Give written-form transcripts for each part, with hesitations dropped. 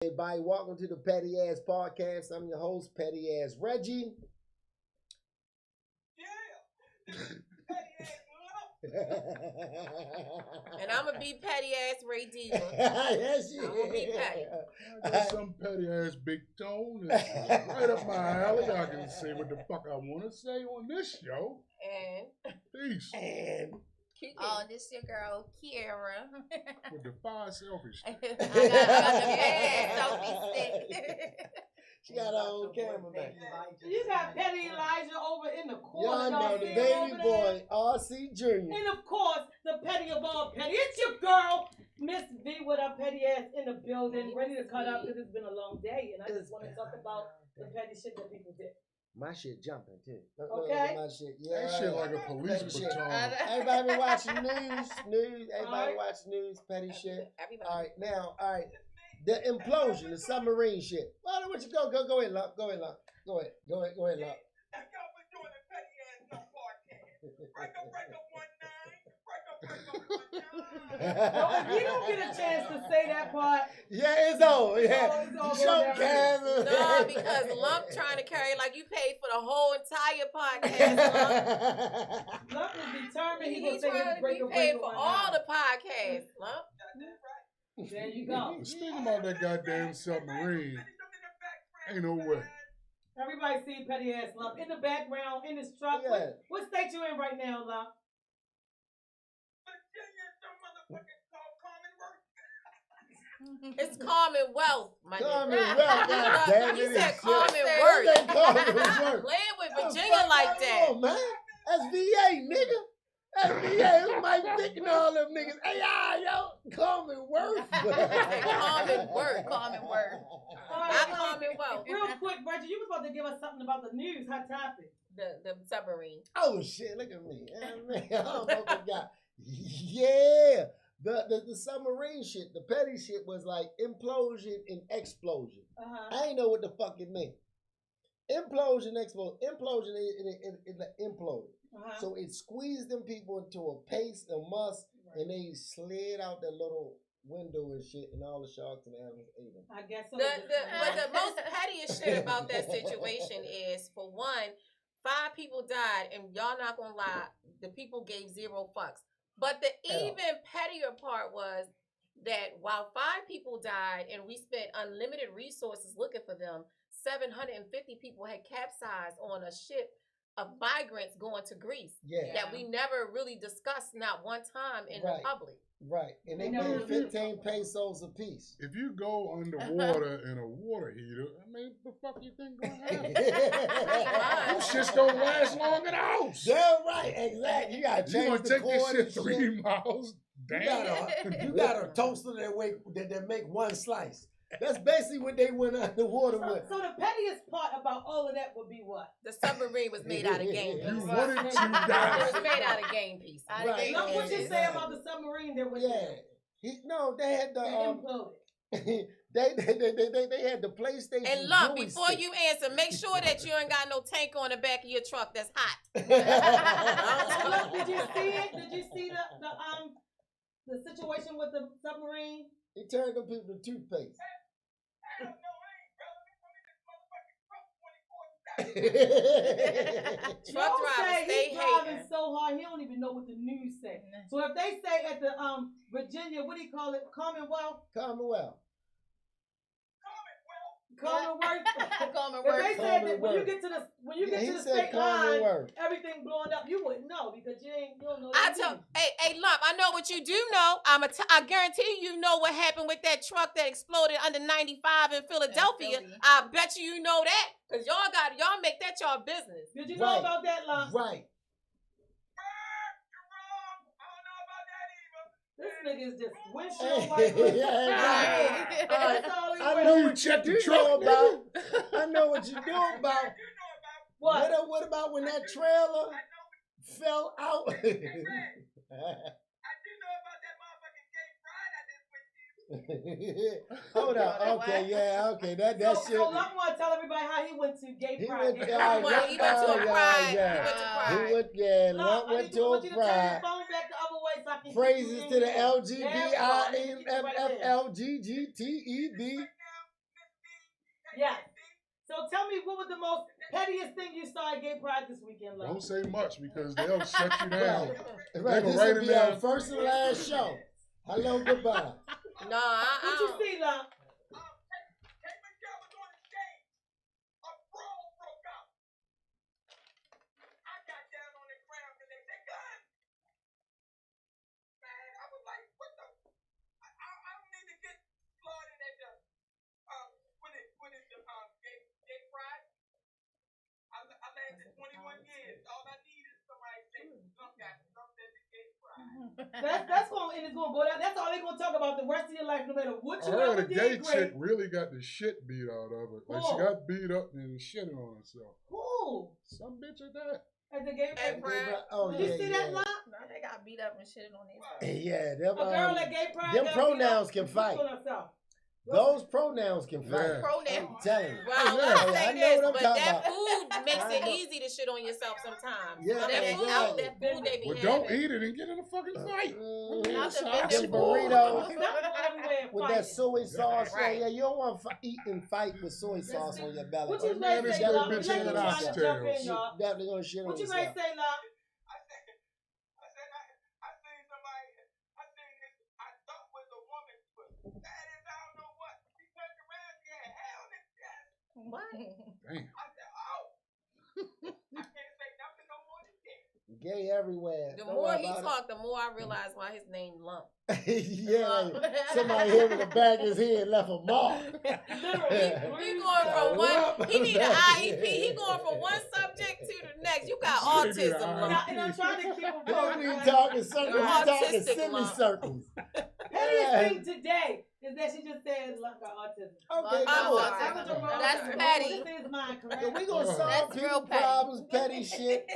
Everybody, welcome to the Petty Ass Podcast. I'm your host, Petty Ass Reggie. And I'm gonna be petty ass Ray Diva. Yes, I'm gonna be petty. I got some petty ass big tone. It's right up my alley. I can say what the fuck I want to say on this show. And Peace. And Oh, this your girl, Kiera. With the five selfish. I got the bad selfie stick. she got her own cameraman. You got Petty Elijah over in the corner. Y'all know the baby boy, RC Jr. And of course, the petty of all petty. It's your girl, Miss V, with her petty ass in the building, ready to cut up because it's been a long day. And I just want to talk about the petty shit that people did. My shit jumping too. Okay. My shit, yeah. That shit like a police Petty shit. baton. Everybody been watching news. Everybody watch news. Petty shit. everybody. All right, now, all right. The implosion, the submarine shit. Why don't you go ahead, Luck. Go ahead, Luck. Go ahead, Luck. Y'all been doing the petty ass podcast. Break up 19. Well, if you don't get a chance to say that part, Yeah, it's over. Yeah. It's all Show down. camera. No, because Lump trying to carry like you paid for the whole entire podcast. Lump. Luck is determined. He gonna He's say trying his to break be a paid break for on all now. the podcasts. Lump. There you go. Speaking about that goddamn submarine, ain't no way. Everybody see petty ass Lump in the background in his truck. Yeah. What state you in right now, Lump? It's Commonwealth, my nigga. Commonwealth, God damn He it. said it's Commonwealth. shit. Commonwealth. Stop playing with Virginia like that. Come on, man. That's VA, nigga. That's VA. Who's Mike Vick and all them niggas? Hey, yo. Commonwealth. Commonwealth. Commonwealth. Not Commonwealth. Real quick, Reggie, you was about to give us something about the news. Hot topic. The submarine. Oh, shit. Look at me. I almost forgot. Yeah. The submarine shit, the petty shit was like implosion and explosion. I ain't know what the fuck it meant. Implosion, explosion. Implosion, it imploded. So it squeezed them people into a paste, a muss, and they slid out that little window and shit, and all the sharks and animals ate them. I guess so. But the most pettiest shit about that situation is, for one, 5 people died, and y'all not gonna lie, the people gave 0 fucks. But the even pettier part was that while 5 people died and we spent unlimited resources looking for them, 750 people had capsized on a ship of migrants going to Greece that we never really discussed, not one time in the public. Right, and they paid 15 pesos a piece. If you go underwater in a water heater, I mean, the fuck you think gonna happen? Them shits don't last long in the house. Damn right, exactly. You gotta You change gonna the take cord this shit and 3 miles You down? got a toaster that make one slice. That's basically what they went underwater with. So the pettiest part about all of that would be what? The submarine was made out of game You pieces. wanted to It die. was made out of game pieces. Right. Look what you say about the submarine that was They had the imploded. they had the PlayStation. And look, joystick. before you answer, make sure that you ain't got no tank on the back of your truck that's hot. So look, did you see it? Did you see the situation with the submarine? He turned them people to toothpaste. Truck drivers, stay he's driving hating. so hard he don't even know what the news say. So if they say at the Virginia, what do you call it? Commonwealth? Commonwealth. Commonwealth. Commonwealth. If they said that when you get to the state line, Commonwealth. everything blowing up, you wouldn't know because you don't know. Hey, Lump, I know what you do know. I guarantee you know what happened with that truck that exploded under 95 in Philadelphia. Philly. I bet you know that. Because y'all make that y'all business. Did you know about that, Lon? Right. This nigga is just windshield wipers. That's all he I wears. know You what check the you truck, know about. I know what you do about. What? What about when that trailer fell out? I do know about that motherfucking gay pride Hold on. Okay. That So shit. I want to tell everybody how he went to gay He pride. went to- He went to a pride. yeah. He went to He pride. went, Look, I went need to want a you to turn your pride. phone back the other way so I can Praises keep to you the in there. There we go. Let me get you right there. LGBTQFFLGGTEB Yes. So tell me, what was the most pettiest thing you saw at Gay Pride this weekend, love? Don't say much because they'll shut you down. Right, this will be our first and last show. Hello, goodbye. No, What you see, love? That's going and it's gonna go down. That's all they're gonna talk about the rest of your life, no matter what you ever did. I heard a gay chick really got the shit beat out of her. Like she got beat up and shitting on herself. Who? Some bitch at that. At the Gay Pride. Oh, did you see that lot? No, they got beat up and shitting on these. Yeah, them, a girl at Gay Pride. Them pronouns can fight. Those pronouns can fight. Pronouns. I'm telling you. Well, yeah, say I know this, what I'm but talking that about. food makes it easy to shit on yourself sometimes. Yeah, that food they be Well, having. don't eat it and get in a fucking fight. Them burritos with that soy sauce. Right. Yeah, you don't want to eat and fight with soy sauce on your belly. What you Man, guys this say, little love? bitch Let ain't me an try to oxtail. jump in, y'all. Definitely gonna shit on What you yourself. guys say, love? What? Damn. Gay everywhere. The Don't more worry he about talked, the more I realized why his name Lump. it. Yeah, somebody hit him in the back of his head, left a mark. He going from one. He need an IEP. He going from one subject to the next. You got autism, Lump. And I'm trying to keep him We focused. talking circles. We talking Autistic semicircles. Pettiest thing today is that she just said Lump got autism. Okay, I'm cool. sorry. That's petty. This is mine, correct? So we gonna solve That's people real petty. problems, petty shit.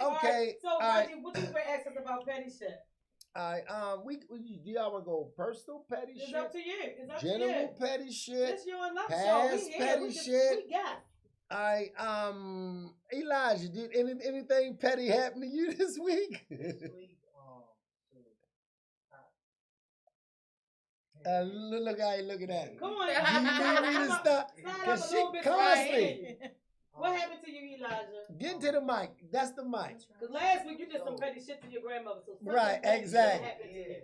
Okay. So, all right. Reggie, what you gonna ask us about petty shit? All right. Do y'all wanna go personal petty It's shit? up to you. It's up to General you. petty shit. It's your Lump show. Past We here. petty We just, shit. We got. All right. Elijah, did anything petty happen to you this week? This week, Look how you looking at me. Come on. You need to stop. Slide up Cause a she little bit constantly. What happened to you, Elijah? Get to the mic. That's the mic. Because last week you did some petty shit to your grandmother. So Right, petty shit exactly. happened to you.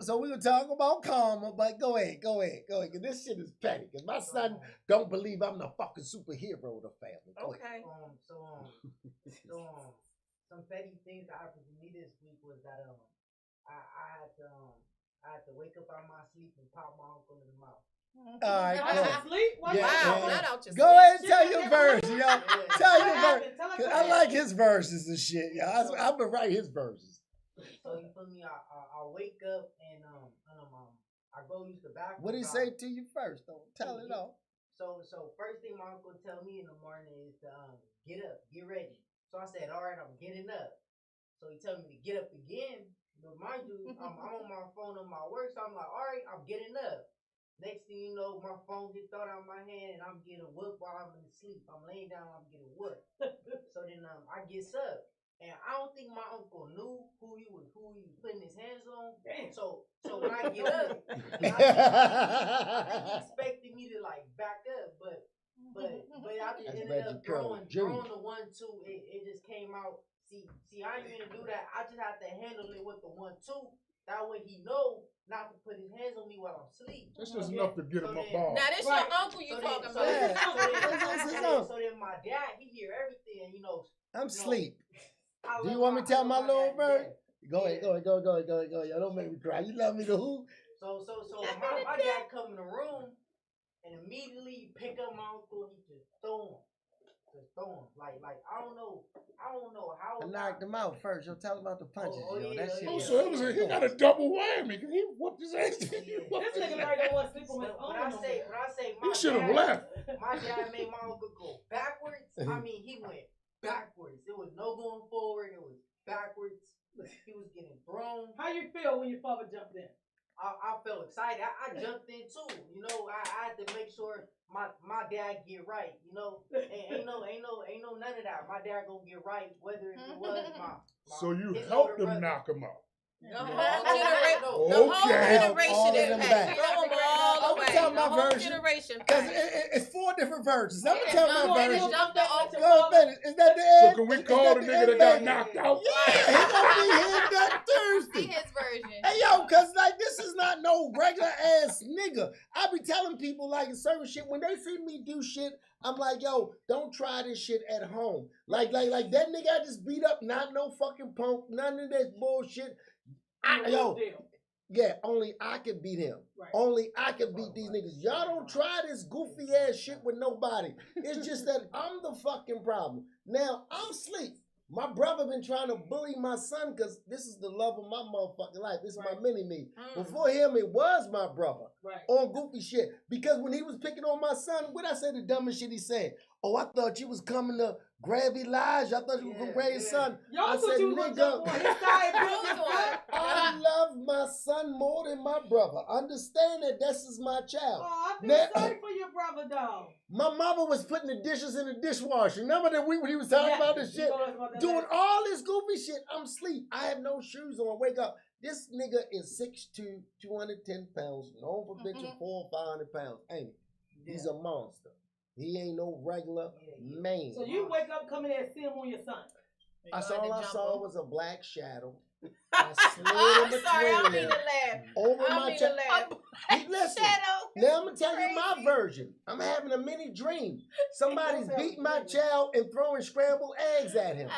So we gonna talk about karma, but go ahead. Cause this shit is petty. Cause my son don't believe I'm the fucking superhero of the family. Go ahead. Okay. Some petty things that happened to me this week was that I had to wake up out of my sleep and pop my uncle in the mouth. All right, Out cool. your sleep? Why Yeah, not? Wow, not out your Go sleep. ahead and tell your verse, yo. Tell your What verse. happened? Tell us 'Cause what I like happened. his verses and shit, yo. I'm gonna write his verses. So you feel me? I wake up and I go use the bathroom. What he say to you first, though? Tell it all. So first thing my uncle tell me in the morning is to get up, get ready. So I said, all right, I'm getting up. So he tell me to get up again. But mind you, I'm on my phone on my work, so I'm like, all right, I'm getting up. Next thing you know, my phone gets thrown out of my hand and I'm getting whooped while I'm in sleep. I'm laying down, I'm getting whooped. So then I gets up. And I don't think my uncle knew who he was putting his hands on. So when I get up, I think he expected me to like back up, but I just ended up throwing the 1-2. It just came out. See, I didn't mean to do that. I just had to handle it with the 1-2. That way he know not to put his hands on me while I'm asleep. That's just enough to get him up off. Now this Right. your uncle you talking So about. then my dad, he hear everything, I'm asleep. I Do you love want me to tell I my love little dad. verse? Go Yeah. ahead. Yo, don't make me cry. You love me to who? So my dad come in the room and immediately pick up my uncle. He just throw him. Like I don't know how. I knocked him out first. Yo, tell him about the punches, yo. That shit. Oh, was- so he got a double whammy because he whooped his ass. This nigga right there wants to sleep on his But own. I say He my should have dad, left. my dad made my uncle go backwards. I mean, he went backwards. There was no going forward. It was backwards. He was getting thrown. How you feel when your father jumped in? I felt excited. I jumped in too. I had to make sure my dad get right. Ain't no none of that. My dad gonna get right, whether it was my So you his helped older him brother. knock him out. The whole generation Okay. is petty. Throw them all I'm away. telling The my whole version. generation Because petty. it's 4 different versions. I'm going to tell my Jump in version. and jump the open. Go ahead, finish. Is that the So end? can we Is call the the nigga end, that got baby? knocked out? Yeah, he gonna be here that See Thursday. his version. Hey yo, cause like this is not no regular ass nigga. I be telling people like certain shit when they see me do shit, I'm like, yo, don't try this shit at home. Like that nigga I just beat up, not no fucking punk, none of this bullshit. Yeah, only I can beat him. Right. Only I can beat these niggas. Y'all don't try this goofy ass shit with nobody. It's just that I'm the fucking problem. Now, I'm sleep. My brother been trying to bully my son because this is the love of my motherfucking life. This is my mini-me. Before him, it was my brother. Right. On goofy shit. Because when he was picking on my son, what I said the dumbest shit he said? Oh, I thought you was coming to grab Elijah. I thought you was going to grab his son. Y'all I thought said, you was gonna nigga, jump on his side and build his son? I love my son more than my brother. Understand that this is my child. Oh, I feel Now- sorry for your brother, dog. My mama was putting the dishes in the dishwasher. Remember that week when he was talking about this shit? Doing all this goofy shit. I'm asleep. I have no shoes on. Wake up. This nigga is 6'2", 210 pounds. Known for bitching 400 or 500 pounds. Ain't he? He's a monster. He ain't no regular man. So you wake up, come in there and see him on your son. I saw was a black shadow. I'm sorry, I don't mean to laugh. Over I my mean to child. laugh. Listen, now I'm gonna tell you my version. I'm having a mini dream. Somebody's beating my child and throwing scrambled eggs at him.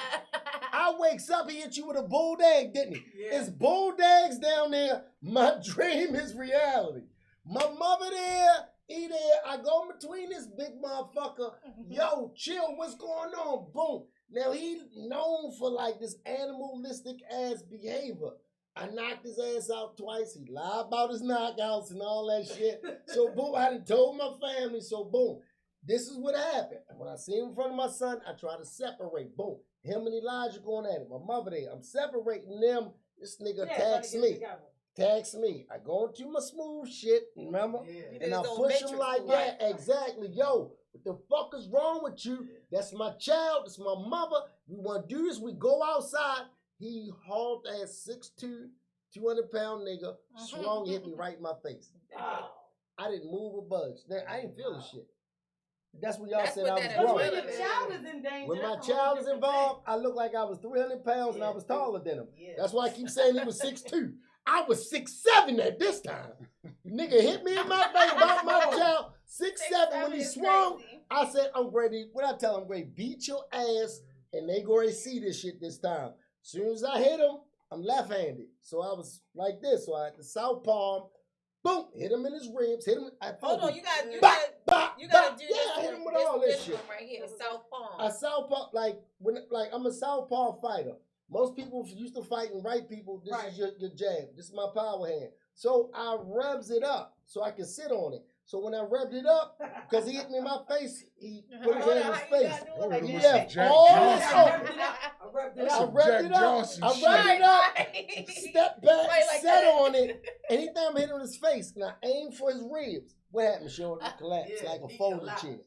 I wakes up, he hit you with a boiled egg, didn't he? Yeah. It's boiled eggs down there. My dream is reality. My mother there, he there. I go in between this big motherfucker. Yo, chill, what's going on? Boom. Now he known for like this animalistic ass behavior. I knocked his ass out twice. He lied about his knockouts and all that shit. So boom, I done told my family. So boom, this is what happened. When I see him in front of my son, I try to separate. Boom, him and Elijah going at it. My mother there. I'm separating them. This nigga attacks me. Tax me. I go into my smooth shit, remember? Yeah. And I push him like that. Exactly. Yo, what the fuck is wrong with you? That's my child. That's my mother. We want to do this. We go outside. He hauled ass 6'2", 200-pound nigga. Swung, hit me right in my face. Wow. I didn't move a budge. I ain't feel the shit. That's when y'all That's said what I was that grown. When your child is in danger. When my that's a whole child is different involved, I look like I was 300 pounds and I was taller than him. Yeah. That's why I keep saying he was 6'2". I was 6'7" at this time. Nigga hit me in my face about my child. 6'7" when he swung. I said, I'm ready. What I tell him, I'm ready, beat your ass, and they go to see this shit this time. As soon as I hit him, I'm left-handed. So I was like this. So I had the south palm, boom, hit him in his ribs, hit him. Hold on, you gotta do I hit him with all this shit. One right here, the south palm. A southpaw, like I'm a southpaw fighter. Most people used to fight and right people. This is your jab. This is my power hand. So I rubs it up so I can sit on it. So when I rubbed it up, because he hit me in my face, he put his hand in his face. Yeah, all this over. I rubbed it up. Step back, sat on it, and he threw me hit on his face. And I aimed for his ribs. What happened, Sean? It collapsed like a folding chair.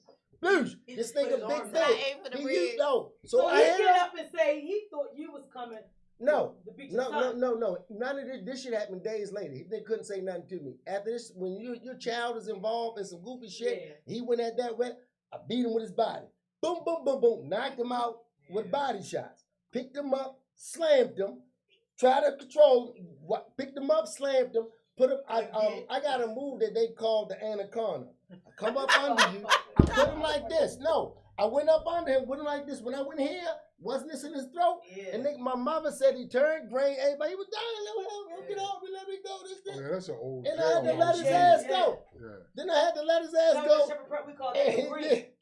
Boosh, this nigga big dick. He know. So he get up and say he thought you was coming. No. None of this shit happened days later. They couldn't say nothing to me. After this, when your child is involved in some goofy shit, he went at that way. I beat him with his body. Boom, boom, boom, boom. Knocked him out with body shots. Picked him up, slammed him. Tried to control him. Picked him up, slammed him. Put him. I got a move that they call the anaconda. I come up under you. I put him like this. No, I went up under him. Went like this. When I went here, wasn't this in his throat? Yeah. And my mama said he turned gray. Everybody was dying. Let me get off. Let me go. This. Yeah, that's an old. And I had to let his ass go. Yeah. Then I had to let his ass go. We call it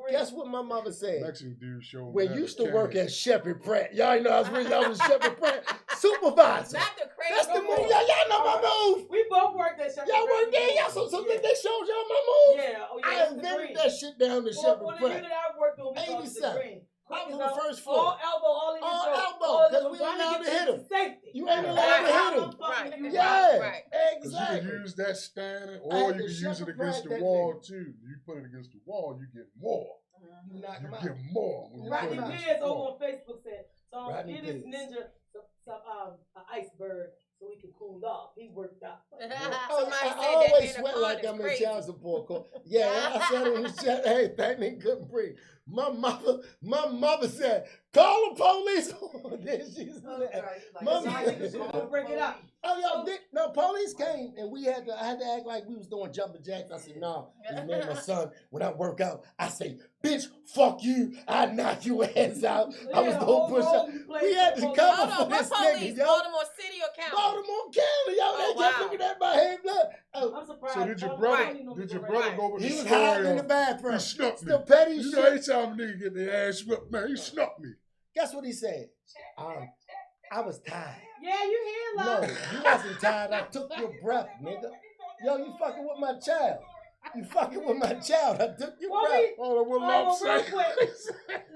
Guess what my mama said? Mexican dude showed me. We used to work at Shepherd Pratt. Y'all know I was Shepherd Pratt supervisor. Not the crazy. That's the move. Y'all know my move. We both worked at Shepherd Pratt. Y'all worked there. Y'all so they showed y'all my move. Yeah. Oh, yeah. I invented that shit down to Shepherd Pratt. The unit I worked on, we 87. I was on the first All floor. elbow, Because we ain't allowed to hit him. Safety. You ain't allowed to hit him. Right. Yeah, Right. exactly. You can use that standing, or you can use it against the wall too. You put it against the wall, you get more. You get more. Rodney Pierce over on Facebook said, so give this ninja an iceberg so he could cool off. He worked out. I always sweat like I'm in child support court. Yeah, I said on the chat, hey, that nigga couldn't breathe. My mother said, call the police. Then she said, break it up. No, police came and I had to act like we was doing jumping jacks. I said, no, it's me and my son. When I work out, I say, bitch, fuck you. I knock your ass out. I was doing push up. We had to cover for this nigga, yo. Baltimore City or County? Baltimore County, yo. They kept looking at my head blood. I'm surprised. So did your brother go with He the was story hiding in the bathroom. He snuck me. The petty you shit. know, anytime a nigga get their ass whipped, man, he snuck me. Guess what he said? I was tired. Yeah, you hear No, love. you wasn't tired. I took your breath, nigga. Yo, you fucking with my child. You fucking with my child. I took your breath. Real quick.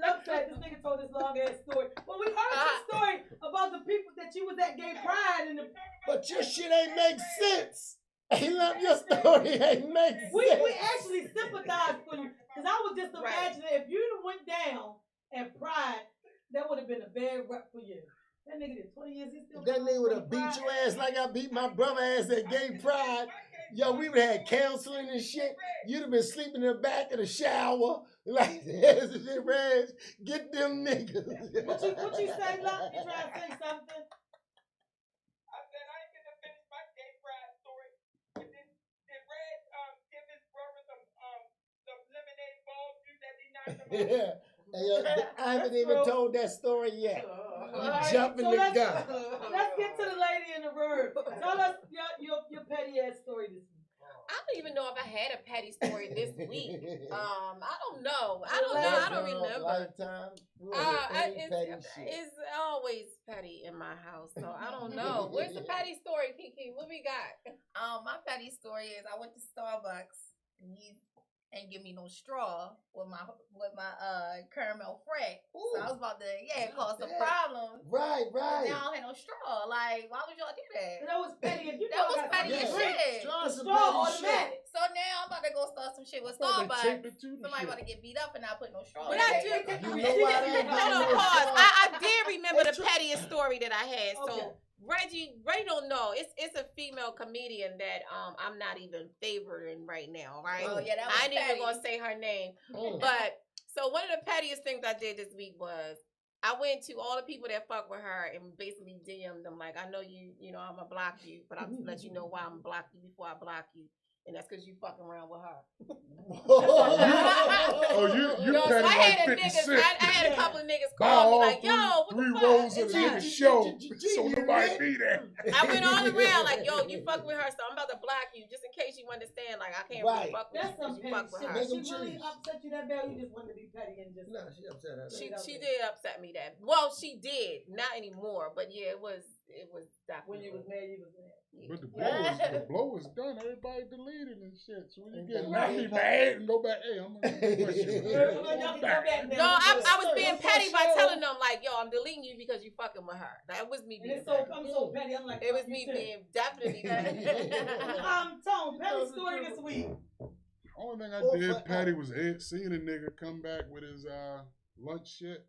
Love said this nigga told this long ass story. Well, we heard your story about the people that you was at gay pride and the. But your shit ain't make sense. He loved your story. Ain't make sense. We actually sympathized for you because I was just imagining if you went down at pride, that would have been a bad rep for you. That nigga did 20 years. That nigga would have beat your ass like I beat my brother ass at gay pride. Yo, we would have had counseling and shit. You'd have been sleeping in the back of the shower. Like, shit, Reg, get them niggas. What you say, Luck? You trying to say something? I said I ain't gonna finish my gay pride story. But did Reg give his brother some lemonade ball juice that he knocked him out? Yeah. Hey, yo, I haven't even told that story yet. You jumping the gun. Let's get to the lady in the room. Tell us your petty ass story this week. I don't even know if I had a petty story this week. I don't know. I don't remember. Lifetime. It's always petty in my house, so I don't know. Where's the petty story, Kiki? What we got? My petty story is I went to Starbucks and you ain't give me no straw with my caramel frappe. So I was about to cause some problems. Right. Now I don't have no straw. Like, why would y'all do that? That was petty. That was petty as shit. Straw automatic. So now I'm about to go start some shit with Starbucks. Somebody about to get beat up and not put no straw. But I do. Pause. I did remember the pettiest story that I had. So Reggie don't know. It's a female comedian that I'm not even favoring right now, right? Oh yeah, that was I ain't even gonna say her name. But so one of the pettiest things I did this week was I went to all the people that fuck with her and basically DM'd them like, I know you know I'm gonna block you, but I'm gonna let you know why I'm gonna block you before I block you. And that's because you fucking around with her. You so I had a couple of niggas call me like, yo, what the fuck? 3 rows of the show, so nobody be there. I went all around like, yo, you fuck with her, so I'm about to block you just in case you understand. Like, I can't really fuck with you because you fuck with her. She really upset you that bad? You just wanted to be petty and just. No, she upset her. She did upset me that. Well, she did, not anymore. But yeah, it was definitely. When you was mad, you was mad. But the blow is done. Everybody deleted and shit. So when you get mad and go back, hey, I'm gonna do my shit. No, I was being petty by telling them like, yo, I'm deleting you because you fucking with her. That was me being petty. I'm so petty. I'm like, it was me being definitely petty. Tone, petty story this week. Only thing I did petty was seeing a nigga come back with his lunch shit.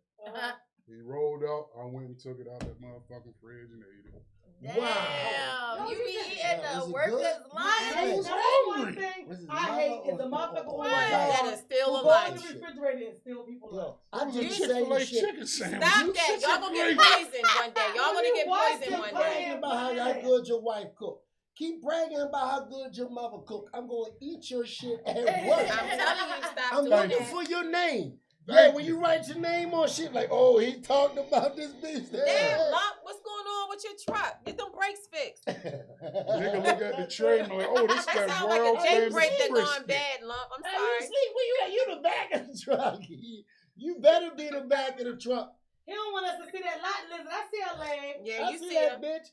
He rolled up. I went and took it out that motherfucking fridge and ate it. Damn, wow. You be eating the workers' lunch. I was One hungry. thing I hate is the motherfucker that is still a go in lunch. the refrigerator and steal people's lunch. I It was a just Chick-fil-A say shit. chicken sandwich. Stop that. Y'all gonna get poisoned one day. Y'all gonna get poisoned one Bragging day. about how good your wife cook. Keep bragging about how good your mother cook. I'm gonna eat your shit at work. I'm telling you, stop I'm doing looking that. for your name. Yeah, when you write your name on shit like, oh, he talked about this bitch. Damn, Lump, what's going on with your truck? Get them brakes fixed. Nigga look at the tray and like, oh, this That that sound like world a Jake famous brake that gone brisket. bad, Lump. I'm Hey, you sorry. sleep where you at? You the back of the truck. You better be the back of the truck. He don't want us to see that lot lizard. I see her leg. Yeah, I you see see that him. bitch.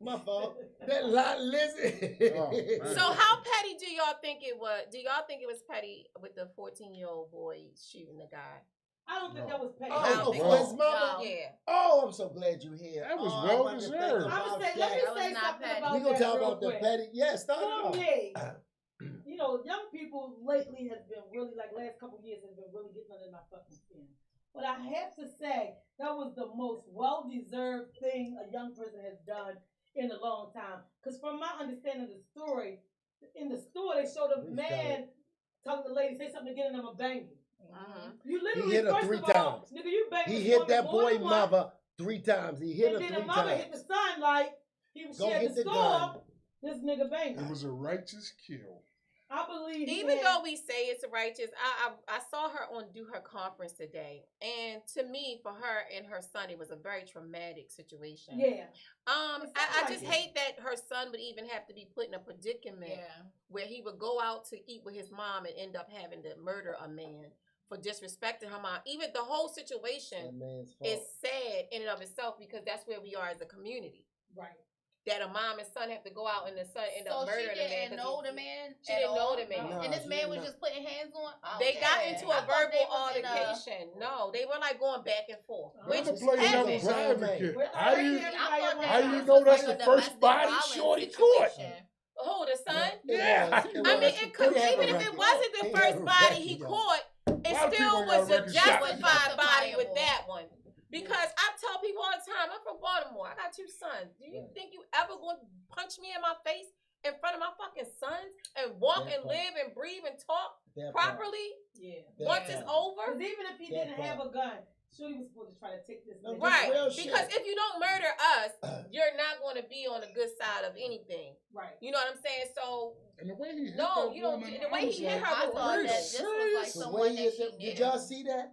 My fault. That lot lizard. Oh, man. So how petty do y'all think it was? Do y'all think it was petty with the 14-year-old boy shooting the guy? I don't think that was petty. Oh, think for so. his mama? No. Yeah. Oh, I'm so glad you're here. That was Oh, well I wasn't deserved. thinking I'm about gonna say, that. let me That was say not something petty. about We gonna that talk real about the quick. petty. Yeah, start it off. You know, young people lately has been really, like last couple of years has been really getting under my fucking skin. But I have to say that was the most well-deserved thing a young person has done in a long time. Because from my understanding of the story, in the store they showed a man telling the lady, say something to get in them a banging. You literally he hit her 3 times. Nigga, you banged he this hit woman that more boy than mother 3 times. He hit and her 3 then times. the mother hit the son like he was at the store. Gun. This nigga banged. It was a righteous kill. I believe even though we say it's righteous, I saw her do her conference today, and to me, for her and her son, it was a very traumatic situation. Yeah. I just hate that her son would even have to be put in a predicament where he would go out to eat with his mom and end up having to murder a man for disrespecting her mom. Even the whole situation is sad in and of itself because that's where we are as a community. Right. That a mom and son have to go out and the son end up murdering the man. So she didn't know the man. She didn't know the man. And this man was just putting hands on. They got into a verbal altercation. No, they were like going back and forth. Which play devil's advocate? How do you know that's the first body Shorty caught? Who, the son? Yeah. I mean, it could, even if it wasn't the first body he caught, it still was a justified body with that one. Because I tell people all the time, I'm from Baltimore. I got 2 sons. Do you think you ever going to punch me in my face in front of my fucking sons and walk and live and breathe and talk properly? Yeah. Once it's over? Because even if he didn't have a gun, Shorty was supposed to try to take this. Right. Because if you don't murder us, you're not going to be on the good side of anything. Right. You know what I'm saying? So. And the way he hit the way he hit her was brutal. This was like someone that she knew. Did y'all see that?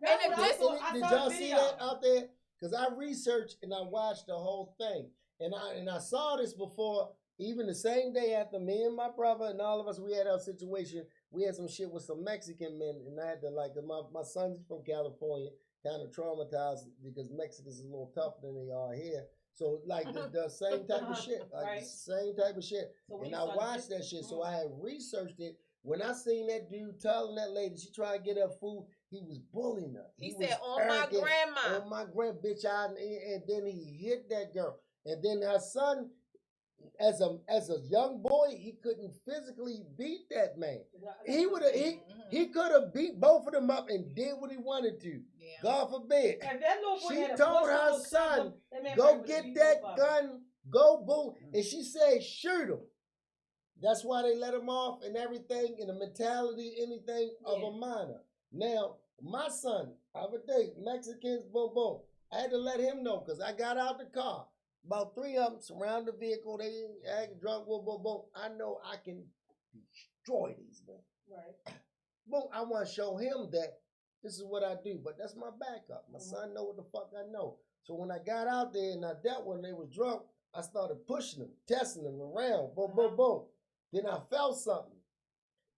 Did y'all see that out there? Because I researched and I watched the whole thing. And I saw this before, even the same day after me and my brother and all of us, we had our situation. We had some shit with some Mexican men. And I had to my son's from California, kind of traumatized because Mexicans is a little tougher than they are here. So like the same type of shit, like the same type of shit. So and I watched that shit, so I had researched it. When I seen that dude telling that lady she trying to get her food, he was bullying her. He said, "On my grandma, on my grand bitch," and then he hit that girl. And then her son, as a young boy, he couldn't physically beat that man. He could have beat both of them up and did what he wanted to. Yeah. God forbid. She told her son, "Go get that gun, go boom," and she said, "Shoot him." That's why they let him off and everything, in the mentality, anything of a minor. Now, my son, other day, Mexicans, boom, boom. I had to let him know because I got out the car. About 3 of them surround the vehicle. They act drunk, boom, boom, boom. I know I can destroy these men. Right. Boom, I want to show him that this is what I do, but that's my backup. My son know what the fuck I know. So when I got out there and I dealt when they was drunk, I started pushing them, testing them around, boom, boom, boom. Then I felt something.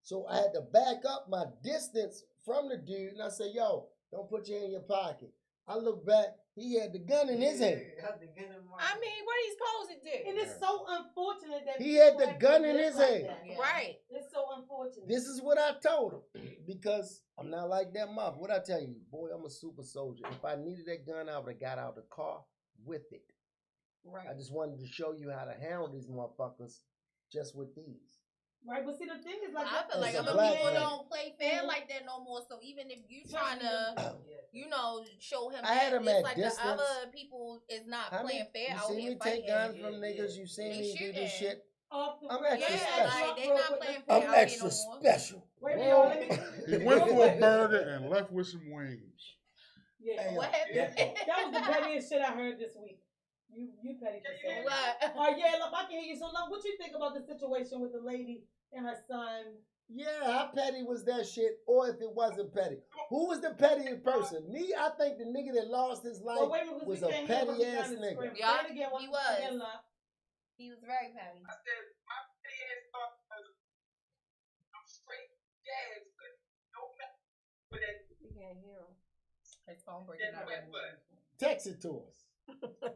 So I had to back up my distance from the dude, and I said, "Yo, don't put your hand in your pocket." I look back, he had the gun in his hand. I mean, what are you supposed to do? And it's so unfortunate that he had the gun in his hand. Right. It's so unfortunate. This is what I told him, because I'm not like that mother. What I tell you, boy, I'm a super soldier. If I needed that gun, I would have got out of the car with it. Right. I just wanted to show you how to handle these motherfuckers just with these. Right, but see the thing is, like, I feel like people don't play fair like that no more. So even if you trying to, show him that it's like distance. The other people is not playing fair. You see me take guns from niggas. You see me do this shit. I'm extra special. Like, they not playing fair. I'm extra special. He went for a burger and left with some wings. Yeah. What happened? That was the pettiest shit I heard this week. You petty for saying that. Oh yeah, look, I can hear you. So, look, what you think about the situation with the lady and her son? Yeah, how petty was that shit? Or if it wasn't petty, who was the pettiest person? Me, I think the nigga that lost his life was a petty ass nigga. Yeah, he was. He was very petty. I said my petty ass thought I'm straight gas, but no matter with that. You can't hear him. His phone breaking out. Text it to us. Not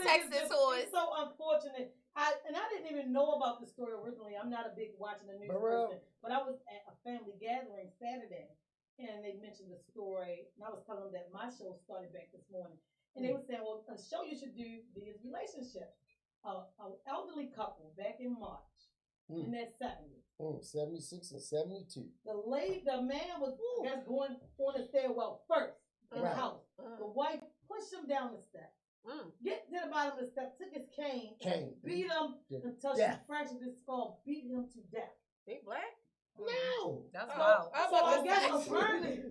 Texas horse. It's so unfortunate. I didn't even know about the story originally. I'm not a big watching the news person, but I was at a family gathering Saturday, and they mentioned the story, and I was telling them that my show started back this morning, and they were saying, "Well, a show you should do is relationships." An elderly couple back in March in that 70s. 76 and 72. The man was just going on the stairwell first in the house. The wife pushed him down the steps. Get to the bottom of the steps, took his cane, beat him until she fractured his skull, beat him to death. He black? No. That's wild. So I guess apparently,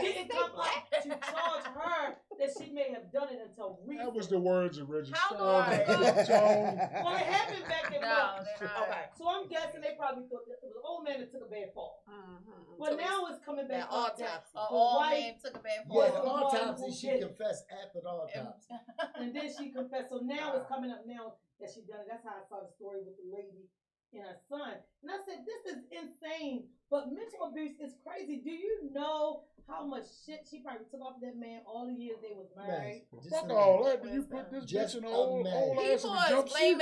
they didn't come up to charge her that she may have done it until recently. That was the words of Reggie How Stone. long ago? Well, it happened back in March. Okay. So I'm guessing they probably thought that it was an old man that took a bad fall. But now it's coming back up that Old man took a bad fall. Yeah, the autopsy, she confessed after the autopsy. And then she confessed. So now it's coming up now that she done it. That's how I saw the story with the lady and her son. And I said, this is insane. But mental abuse is crazy. Do you know how much shit she probably took off that man all the years they was married? Fuck all that. Do you put this bitch in the old ass in a jumpsuit?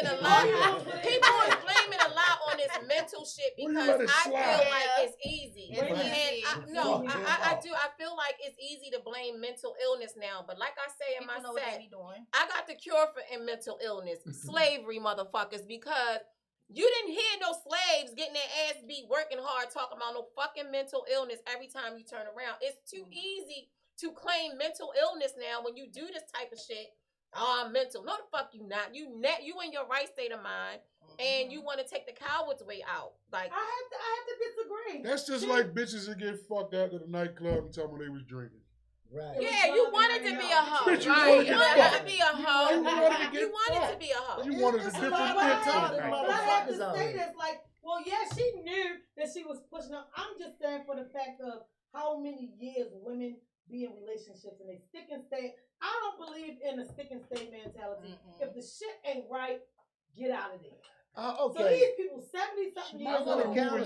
People is blaming a lot on this mental shit because I feel like it's easy. I do. I feel like it's easy to blame mental illness now. But like I say in my set, I got the cure for mental illness. Slavery, motherfuckers, because you didn't hear no slaves getting their ass beat, working hard, talking about no fucking mental illness every time you turn around. It's too easy to claim mental illness now when you do this type of shit. Oh, I'm mental. No, the fuck you not. You in your right state of mind, and you want to take the coward's way out. Like I have to disagree. That's just like bitches that get fucked out to the nightclub and tell me they was drinking. Right. Yeah, you wanted to be a hoe. Bitch, Right. You wanted to be a hoe. You wanted to be a hoe. You wanted a different dick. But I have to say this, like, well, yeah, she knew that she was pushing up. I'm just saying for the fact of how many years women be in relationships and they stick and stay. I don't believe in a stick and stay mentality. If the shit ain't right, get out of there. Okay. So these people, 70-something years old,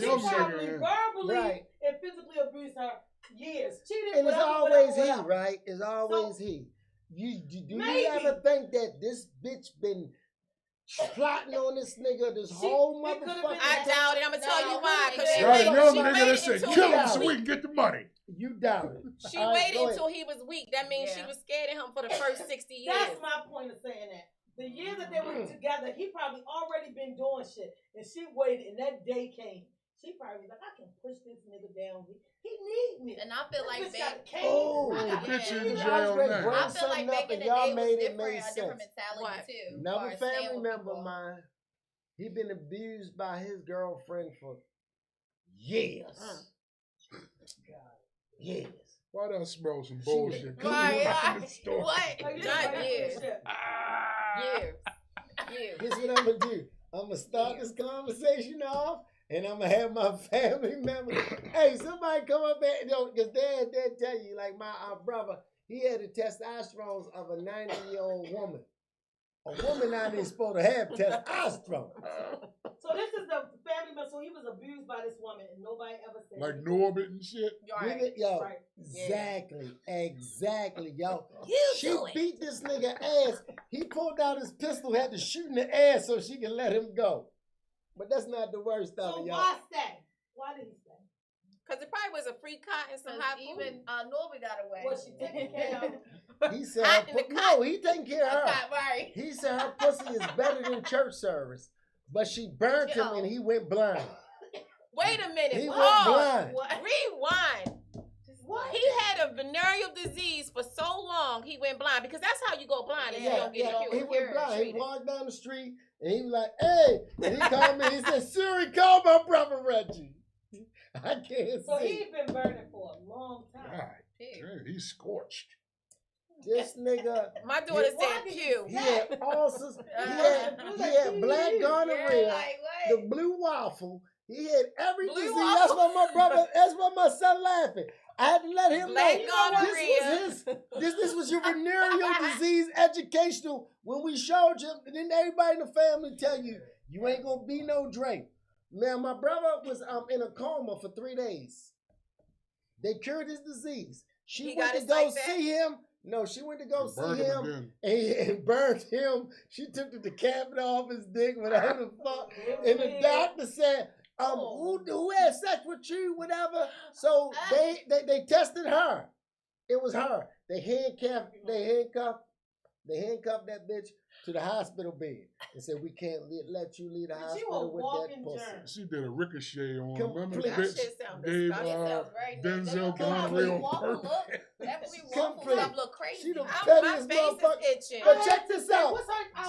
they probably verbally and physically abuse her years. Cheated, and it's always he, whatever. right? It's always he. Do you ever think that this bitch been plotting on this nigga this whole motherfucker? I doubt it. I'm gonna tell you why. Because she Right, young waited nigga that said, kill him so we weak. can get the money. You doubt it. She waited until he was weak. That means she was scared of him for the first 60 years. That's my point of saying that. The years that they were together, he probably already been doing shit. And she waited, and that day came. She probably was like, I can push this nigga down. He need me. And I feel like bitch in jail now. I feel like back in the day was different, a different mentality too. Another family member of mine, he been abused by his girlfriend for years. Years. Why don't I smell some bullshit? What? Not years. Years. Here's what I'm gonna do. I'm gonna start this conversation off, and I'm gonna have my family members. Hey, somebody come up there, because they'll tell you, like my brother, he had the testosterone of a 90-year-old woman. A woman not even supposed to have testosterone. So this is the family member. So he was abused by this woman, and nobody ever said like Norbit and shit. Exactly, yo. She beat this nigga ass. He pulled out his pistol, had to shoot in the ass so she can let him go. But that's not the worst of it, y'all. Why stay? Why did he stay? Because it probably was a free cotton, some hot food. Even Norbit got away. Was she taking care of him? He said, he taking care of her. Right. He said her pussy is better than church service. But she burnt him and he went blind. Wait a minute. He Pause. went blind. Rewind. What? He had a venereal disease for so long he went blind because that's how you go blind if you don't get cured. He went blind. He walked down the street and he was like, hey. And he called me. He said, Siri, call my brother Reggie. I can't see. So he's been burning for a long time. God, he's scorched. This nigga. My daughter said pew. He had ulcers. He had black gonorrhea, the blue waffle. He had every disease. That's why my son laughing. I had to let him know this was your venereal disease educational. When we showed him, and then everybody in the family tell you, you ain't gonna be no Drake. Man, my brother was in a coma for 3 days. They cured his disease. She went to go see him. No, she went to go see him and burned him. She took the cabinet off his dick, whatever the fuck. And the doctor said, who had sex with you, whatever. So they tested her. It was her. They handcuffed They handcuffed that bitch to the hospital bed and said, we can't let you leave the hospital with that pussy. She did a ricochet on him. Remember Complete. the That bitch shit sound gave disgusting. Denzel Come on, gonorrhea Willy on Wonka purpose. look. That Willy Wonka Complete. stuff look crazy. She the My pettiest face motherfucker. is itching. But check this out.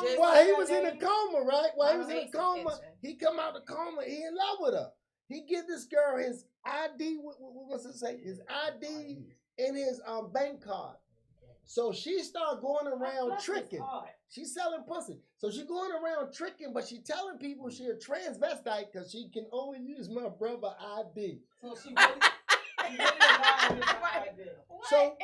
Just While he was in a coma, right? While he My was in a face is coma, itching. he come out the coma. He in love with her. He give this girl his ID. What's it say? His ID and his bank card. So she start going around tricking. She's selling pussy. So she going around tricking, but she telling people she a transvestite because she can only use my brother ID. So she really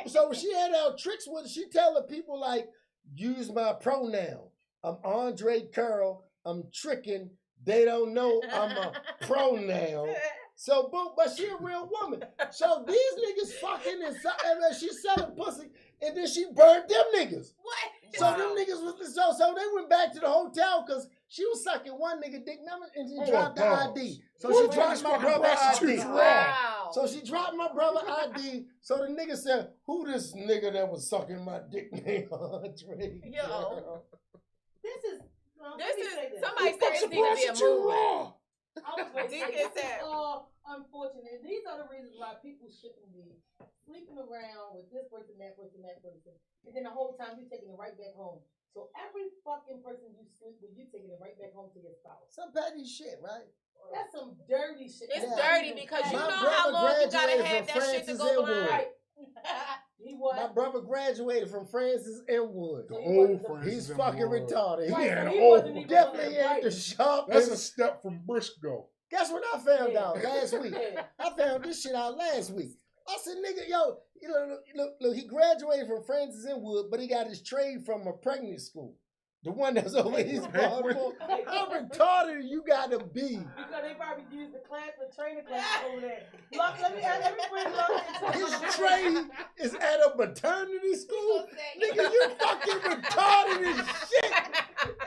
So she had out tricks with it. She telling people like, use my pronoun. I'm Andre Curl. I'm tricking. They don't know I'm a pronoun. So boom, but she a real woman. So these niggas fucking and she's selling pussy, and then she burnt them niggas. What? So them niggas was so they went back to the hotel because she was sucking one nigga dick and she dropped the ID. So she dropped my brother ID. Wow. So she dropped my brother ID. So the nigga said, "Who this nigga that was sucking my dick named Andre?" Yo. This is somebody said this need to be a movie. This is all unfortunate. These are the reasons why people shouldn't be sleeping around with this person, that person, that person. And then the whole time you're taking it right back home. So every fucking person you sleep with, you're taking it right back home to your spouse. Some petty shit, right? That's some dirty shit. It's dirty because you My know how brother long you gotta graduated have from that shit to Francis go Inwood. blind. He was. My brother graduated from Francis Inwood. The old Francis He's Inwood. fucking retarded. Right, Yeah, so the he old wasn't one. even Definitely right. ain't the sharp. That's a step from Briscoe. Guess what I found Yeah. out last week? Yeah. I found this shit out last week. I said, nigga, yo, you know, look, he graduated from Francis Inwood, but he got his trade from a pregnant school. The one that's over East Baltimore. How retarded you gotta be? Because they probably used the training class over there. Look, let me bring Luck into His trade is at a maternity school. Nigga, you fucking retarded as shit.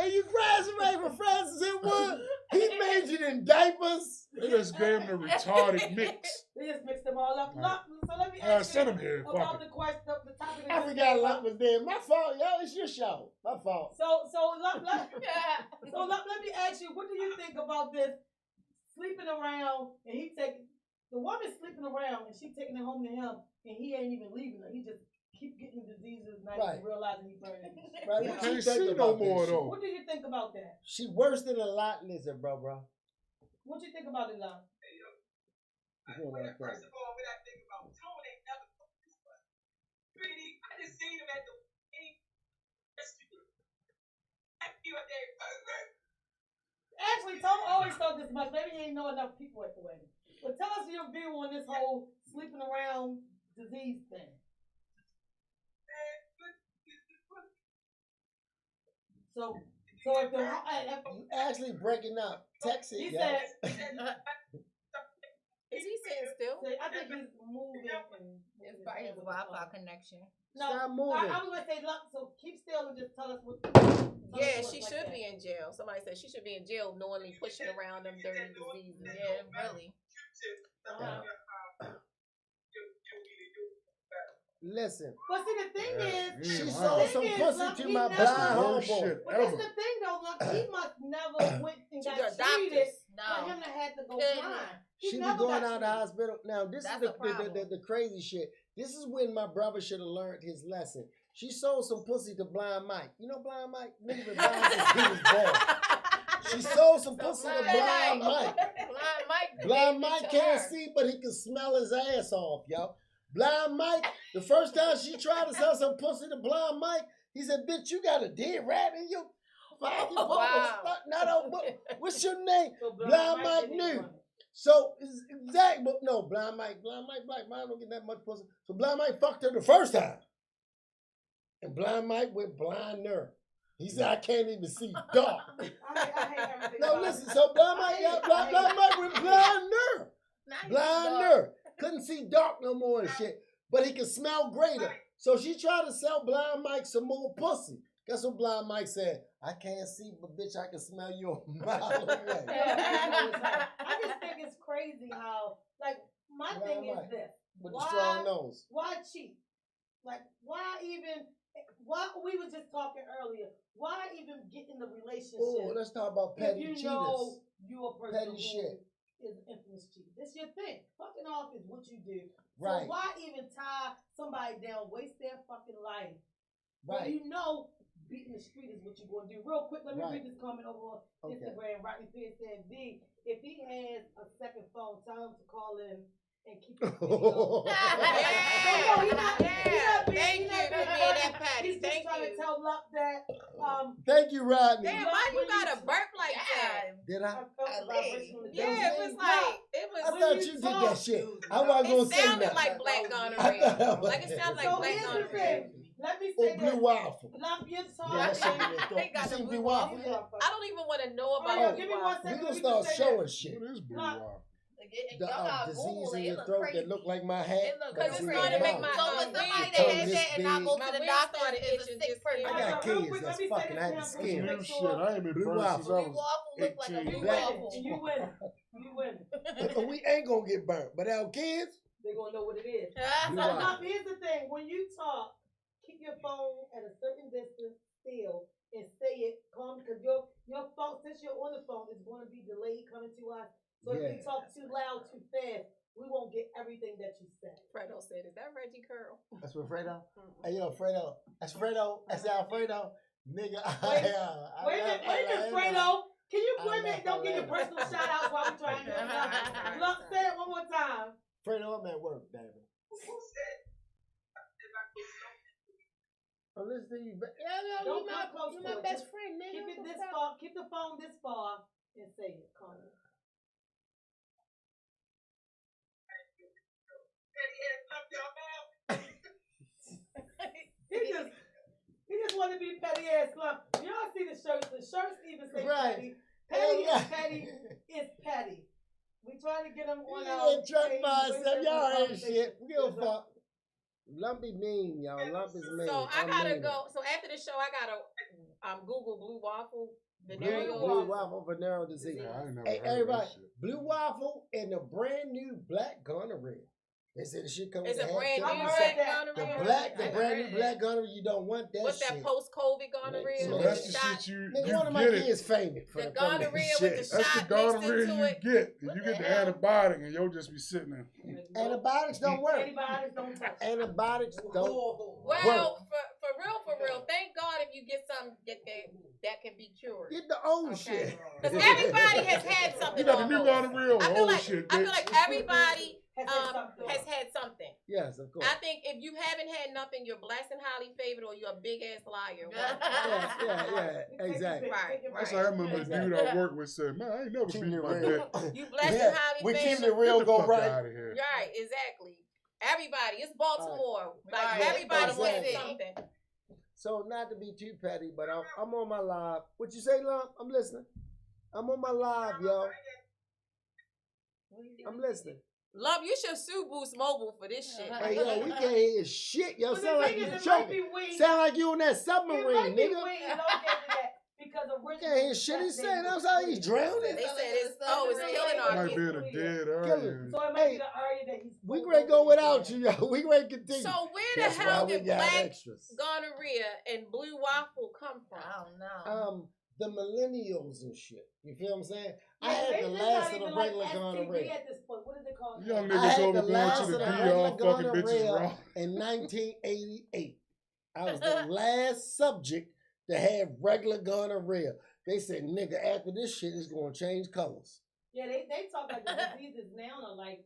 And you graduated from Francis Inwood. He majored in diapers. They just gave him the retarded mix. They just mixed them all up. Right. So let me ask Send you him here. about Fuck the it. question, the topic. I forgot Luck was there. My fault, yo. It's your show. My fault. So let me ask you, what do you think about this sleeping around and he taking the woman sleeping around and she taking it home to him and he ain't even leaving her. He just keep getting diseases and not even realizing he's burning. Right? You What can't you think see about no more, this shit? though. What do you think about that? She worse than a lot lizard, bro. What you think about it, Lon? First of all, what I think about Tone ain't never told this much. Really, I just seen him at the restaurant. Actually, Tom always thought this much. Maybe he ain't know enough people at the wedding. But tell us your view on this whole sleeping around disease thing. So if the You actually breaking up. Text it, he yo. said, Is he sitting still? I think he's moving and It's by his Wi-Fi connection. No, Stop moving. I was gonna say, look, so keep still and just tell us what. Yeah, she should be in jail. Somebody said she should be in jail knowingly pushing around them dirty diseases. Yeah, really. Listen, But see, the thing is, she wow. sold some Thing is, pussy look, to he my never- blind That's the worst homeboy. shit but that's ever. the thing though, look, he must never went and To got the treated doctors. for No. him to have to go Couldn't. blind. He She be never going got out of the treated. hospital. Now, this That's is the problem. the crazy shit. This is when my brother should have learned his lesson. She sold some pussy to Blind Mike. You know Blind Mike? Nigga been blind since he was born. She sold some pussy to Blind Mike. Blind Mike can't see, but he can smell his ass off, yo. Blind Mike, the first time she tried to sell some pussy to Blind Mike, he said, bitch, you got a dead rat in your fucking Wow. what's your name? So Blind Mike didn't knew. run it. So, exactly, but no, Blind Mike don't get that much pussy. So Blind Mike fucked her the first time. And Blind Mike went blinder. He said, I can't even see dark. I hate everything No, about listen, it. so Blind Mike went blinder. Blinder. Couldn't see dark no more and shit. But he could smell greater. So she tried to sell Blind Mike some more pussy. Guess what Blind Mike said? I can't see, but bitch, I can smell you a mile away. I just think it's crazy how, like, my Blind thing is Mike this. with the strong nose. Why cheat? Like, why even Why we was just talking earlier? Why even get in the relationship? Oh, let's talk about petty if you cheaters. know you a person Petty who shit. is an infamous cheater. That's your thing. Fucking off is what you do. Right. So why even tie somebody down, waste their fucking life? Right. When you know beating the street is what you're going to do. Real quick, let me Right. read this comment over on Instagram. Rodney Pierce said, V, if he has a second phone, tell him to call in and keep it video. Thank you for being that petty. He's just trying to tell Luck that. Thank you, Rodney. Damn, why you got a burp like that? Did I? I felt the vibration on the Yeah, it was like I thought you did that shit. I wasn't gonna say It sounded that. like black gonorrhea. Like it sounded like So black here's the gonorrhea. thing. Let me Or say blue this. waffle. Luck, you're Yeah, that shit talking. in your throat. You seen blue waffle? I don't even want to know about Oh, blue give me 1 waffle. second. We Let gonna me start just say showing this. shit. What is blue Look. waffle? The disease in your throat that look like my hat. It look Because that's it's in going your to make mouth. my So for somebody weed that tongue has this that and not go My to the weed doctor started is a itching sick just person. I Alright, got so real kids quick, that's let me say fucking this had now, the so skin. you New make shit. sure I ain't been Blue burnt since I waffle. Blue was waffle look like a 18. blue Black. waffle. You win. You win. We ain't gonna get burnt, but our kids, They're going to know what it is. blue So, waffle. now, here's the thing. When you talk, keep your phone at a certain distance still and say it calm because your phone, since you're on the phone, is going to be delayed coming to us. So if you Yeah. talk too loud, too fast, we won't get everything that you say. Fredo said, "Is that Reggie Curl?" That's what Fredo. Hey yo, Fredo. That's Fredo. That's Alfredo. Nigga, Wait a minute, Fredo. Can you wait a minute? Don't give your Orlando. personal shout outs while we trying to Sorry. Look, say it one more time. Fredo, I'm at work, damn it. I'm listening to you. Yeah, Don't come close you're to my it. best Just friend, nigga. Keep it What this the fuck? far. Keep the phone this far and say it. Calm. He just want to be petty ass slump. Y'all see the shirts? The shirts even say Right. petty. Petty Yeah. is petty. Is petty. We trying to get them on Yeah, our truck page, by wait itself. till Y'all the ain't conversation shit. We give a is up. fuck. Lumpy mean, y'all. Lump is mean. So I I'm gotta mean. go. So after the show, I gotta Google blue waffle Blue venereal. waffle for narrow disease. Yeah, I ain't never Hey, heard everybody, of that shit. blue waffle and the brand new black gonorrhea. They said the shit comes It's with a the brand head new I cookie. heard black that. The gonorrhea. black, the I brand heard new black gonorrhea, you don't want that What's shit. that post-COVID gonorrhea? So Yeah. with that's the the shot? shit you Nigga, one of my get it. kids famous for The the fucking gonorrhea shit. with the That's the shot mixed gonorrhea into you it. get. And you What get the the hell? antibiotic and you'll just be sitting there. Antibiotics don't work. Antibiotics don't touch. Antibiotics don't work. Well, for real, thank God if you get something that can be cured. Get the old Okay. shit. Because everybody has had You something got the new almost. gonorrhea or I feel old like shit, I feel bitch. like everybody has had something. Yes, of course. I think if you haven't had nothing, you're blessed and highly favored, or you're a big ass liar. Yeah, exactly. Right. That's like I remember a dude I worked with said, "Man, I ain't never Keeping beat it my real. dick." You blessed Yeah, and highly we keeping favored. it real, Get the go fuck right. out of here. Right, exactly. Everybody, it's Baltimore. Like Right. everybody Baltimore has City. something. So not to be too petty, but I'm on my live. What you say, Lump? I'm listening. I'm on my live, y'all. I'm listening. Love, you should sue Boost Mobile for this shit. Hey, yo, we can't hear shit. Yo, But the sound like thing you is, it might choking. be weed. Sound like you on that It submarine, might be nigga. weed located that because originally. Can't hear shit he's saying. I'm sorry, he's drowning. They said it's killing Might our be kids. in a dead Kill area. him. So it might Hey, be the area that he's. We great go without you, yo. We great continue. So where the That's hell why we did got black extras. gonorrhea and blue waffle come from? I don't know. The millennials and shit. You feel what I'm saying? Yeah, I had they- the it's last not of the even like regular STD gonorrhea. at this point. What is it called? Young now? I niggas had over the going last to of the the DR regular fucking bitches gonorrhea raw. in 1988. I was the last subject to have regular gonorrhea. They said, nigga, after this shit is going to change colors. Yeah, they talk like the diseases now are like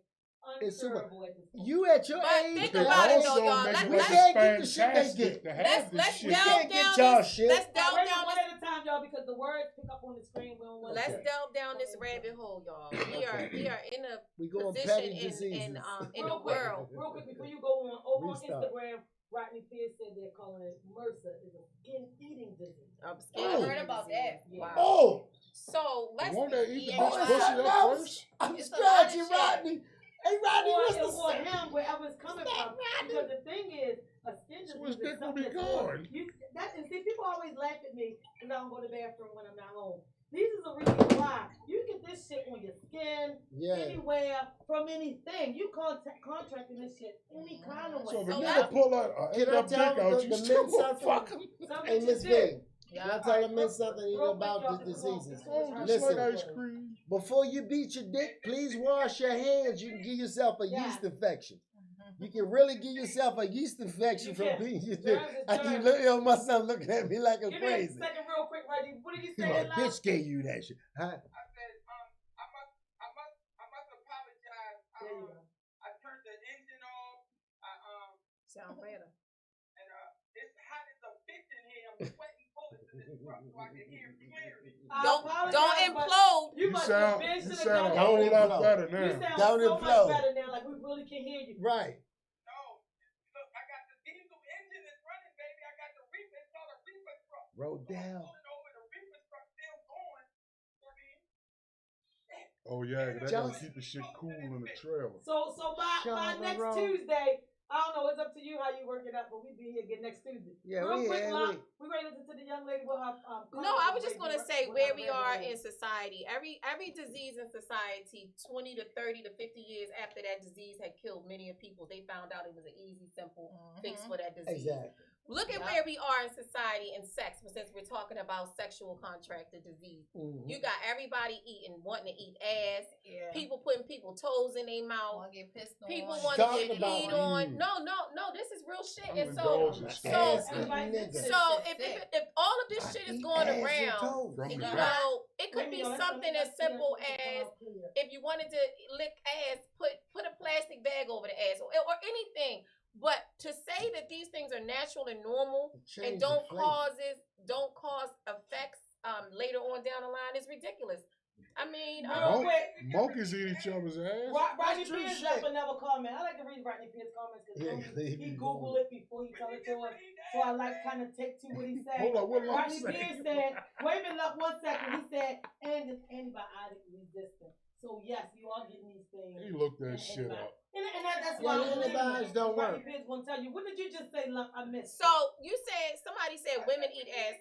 It's super. uncurable at this point. You at your But age, think They about it, also though, y'all. make it We like can't it's get the shit they fantastic get. to have this Let's shit. We delve can't get down y'all this. shit. Let's delve Wait, down one this. at a time, y'all, because the words pick up on the screen. We don't want Let's to. delve down this rabbit hole, y'all. We are in a We going position petty diseases. in the Real quick, world. real quick before you go on, over Restart. on Instagram, Rodney Pierce said they're calling it MRSA is a skin eating disease. I'm I scared. heard about that. Yeah. Oh, So let's. Won't they eat the Yeah, bitch it's pussy something up else. first? I'm It's a lot of scratching shit. Rodney. Hey, Rodney, what's the or him, wherever it's coming from. Rodney. Because the thing is, a skin So disease his dick is will be something that's gone. and see, people always laugh at me because I don't go to the bathroom when I'm not home. These is the reason why you get this shit on your skin, anywhere, from anything. You contracting this shit any kind of way. So if a nigga pull out can I tell the men something? Hey, Miss V. Can I tell the men something about the diseases? Listen, before you beat your dick, please wash your hands. You can give yourself a yeast infection. You can really give yourself a yeast infection from being your dick. I keep looking at my son looking at me like I'm crazy. Give me a second real quick, Reggie. What did you say? That bitch gave you that shit. Huh? I said, I must apologize. I turned the engine off. Sound better. And it's hot as a bitch in here. I'm sweating bullets in this truck so I can hear clearly. Don't implode. You sound a whole lot better now. You sound so much better now. Like we really can hear you. Right. No, look, I got the diesel engine is running, baby. I got the Reaper. It's called a Reaper truck. Rodell. The Reaper truck still going. Oh yeah, that gonna keep the shit cool in the trailer. So by next Tuesday, I don't know. It's up to you how you work it out, but we be here again next Tuesday. Yeah, real quick, we ready to listen to the young lady with her. No, I was just gonna say where we are in society. Every disease in society, 20 to 30 to 50 years after that disease had killed many of people, they found out it was an easy, simple fix for that disease. Exactly. Look at where we are in society and sex, since we're talking about sexual contracted disease. You got everybody wanting to eat ass. Yeah. People putting people's toes in their mouth. People want to get eat on. No, this is real shit. And so if all of this shit is going around, you know, it could be something as simple as if you wanted to lick ass, put a plastic bag over the ass or anything. But to say that these things are natural and normal and don't cause effects later on down the line is ridiculous. I mean, monkeys eat each other's ass. Rodney Pierce left another comment. I like to read Rodney Pierce's comments because he Googled it before he told it to us. So I like kind of take to what he said. Hold on, what Rodney Pierce said, wait a minute, 1 second. He said, and it's antibiotic resistant. So yes, you are getting these things. He looked that shit up. And that's why antibiotics don't work. Rodney Pierce won't tell you. What did you just say, Luck? I missed. So you said somebody said women eat ass.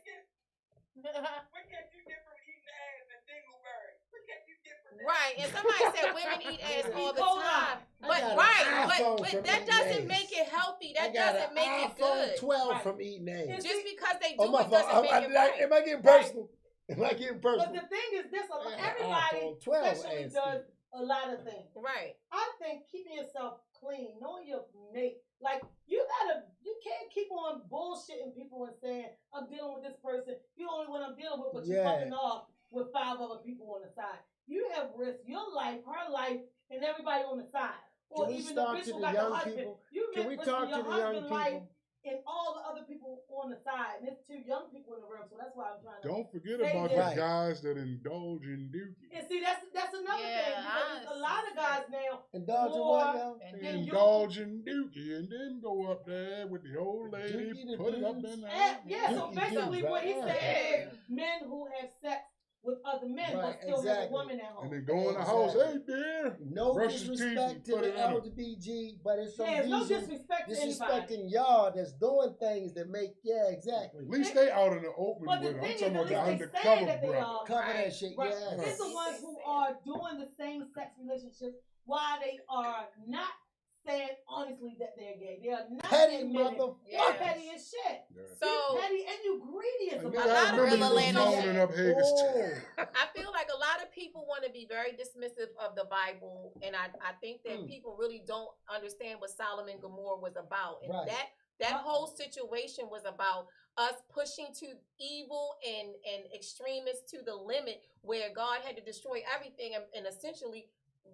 What can you get from eating ass and dingleberry? What can you get from that? Right, and somebody said women eat ass all the time. But that doesn't make it healthy. That doesn't make it good. 12 from eating ass. Just because they do it doesn't make it right. Am I getting personal? Am I getting personal? But the thing is this, everybody sexually does a lot of things. Right. I think keeping yourself clean, knowing your mate, like you can't keep on bullshitting people and saying, I'm dealing with this person. You're the only one I'm dealing with, but you're fucking off with 5 other people on the side. You have risked your life, her life, and everybody on the side. Or even the bitch who got the husband. Can we talk to the young people? And all the other people on the side, and there's 2 young people in the room, so that's why I'm trying to. Don't forget about the guys that indulge in dookie. And see, that's another thing. Because a lot of guys now indulge in what, yo? Indulge in dookie, and then go up there with the old lady, put it up in there. Yeah, so basically what he said is men who have sex with other men, but still have a woman at home. And they go in the house, hey, dear. No disrespect to the LGBTG, but it's some no disrespect to disrespecting y'all that's doing things that make, exactly. At least they out in the open with it. I'm talking about the undercover brother. Cover that shit, It's the ones who are doing the same sex relationships while they are not saying honestly that they're gay. They are not petty motherfuckers. Petty as shit. Yeah. So petty and you greedy as a lot of people I feel like a lot of people want to be very dismissive of the Bible, and I think that people really don't understand what Sodom and Gomorrah was about, and that whole situation was about us pushing to evil and extremists to the limit where God had to destroy everything and essentially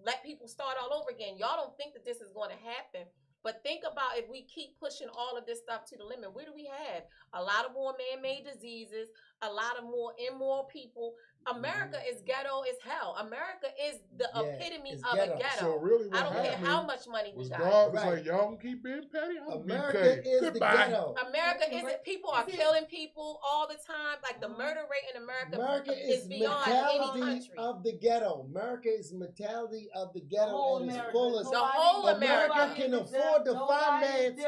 let people start all over again. Y'all don't think that this is going to happen, but think about if we keep pushing all of this stuff to the limit, what do we have? A lot of more man-made diseases, a lot of more immoral people. America is ghetto as hell. America is the epitome of a ghetto. So really I don't care how much money we got. God was like, y'all can keep being petty. America is the ghetto. America isn't. People are killing people all the time. Like the murder rate in America is beyond any country. Of the ghetto. America is mentality of the ghetto and is full of the whole America can afford to finance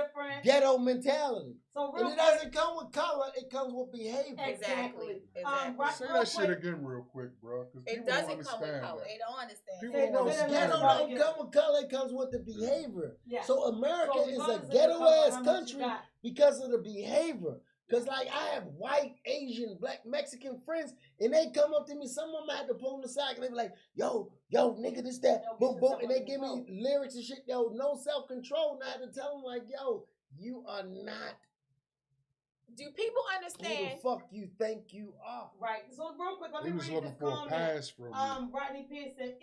ghetto mentality. So and it doesn't come with color, it comes with behavior. Exactly. Exactly. Right, Say real that shit quick. again real quick, bro. Because It people don't doesn't come with understand color. that. They don't understand. People Say don't no, understand Ghetto Right. don't come with color, it comes with the behavior. Yeah. So America So is a regardless of the ghetto color, ass how much you country got. because of the behavior. Cause like I have white, Asian, black, Mexican friends, and they come up to me. Some of them I had to pull them aside, and they be like, "Yo, nigga, this that, Yo, boom, get boom," yourself and they under give me control. lyrics and shit. Yo, no self control. And I had to tell them like, "Yo, you are not Do people who the understand? fuck you think you are." Right. So real quick, let They me was read looking this for a comment. pass from me. Rodney Pierce said,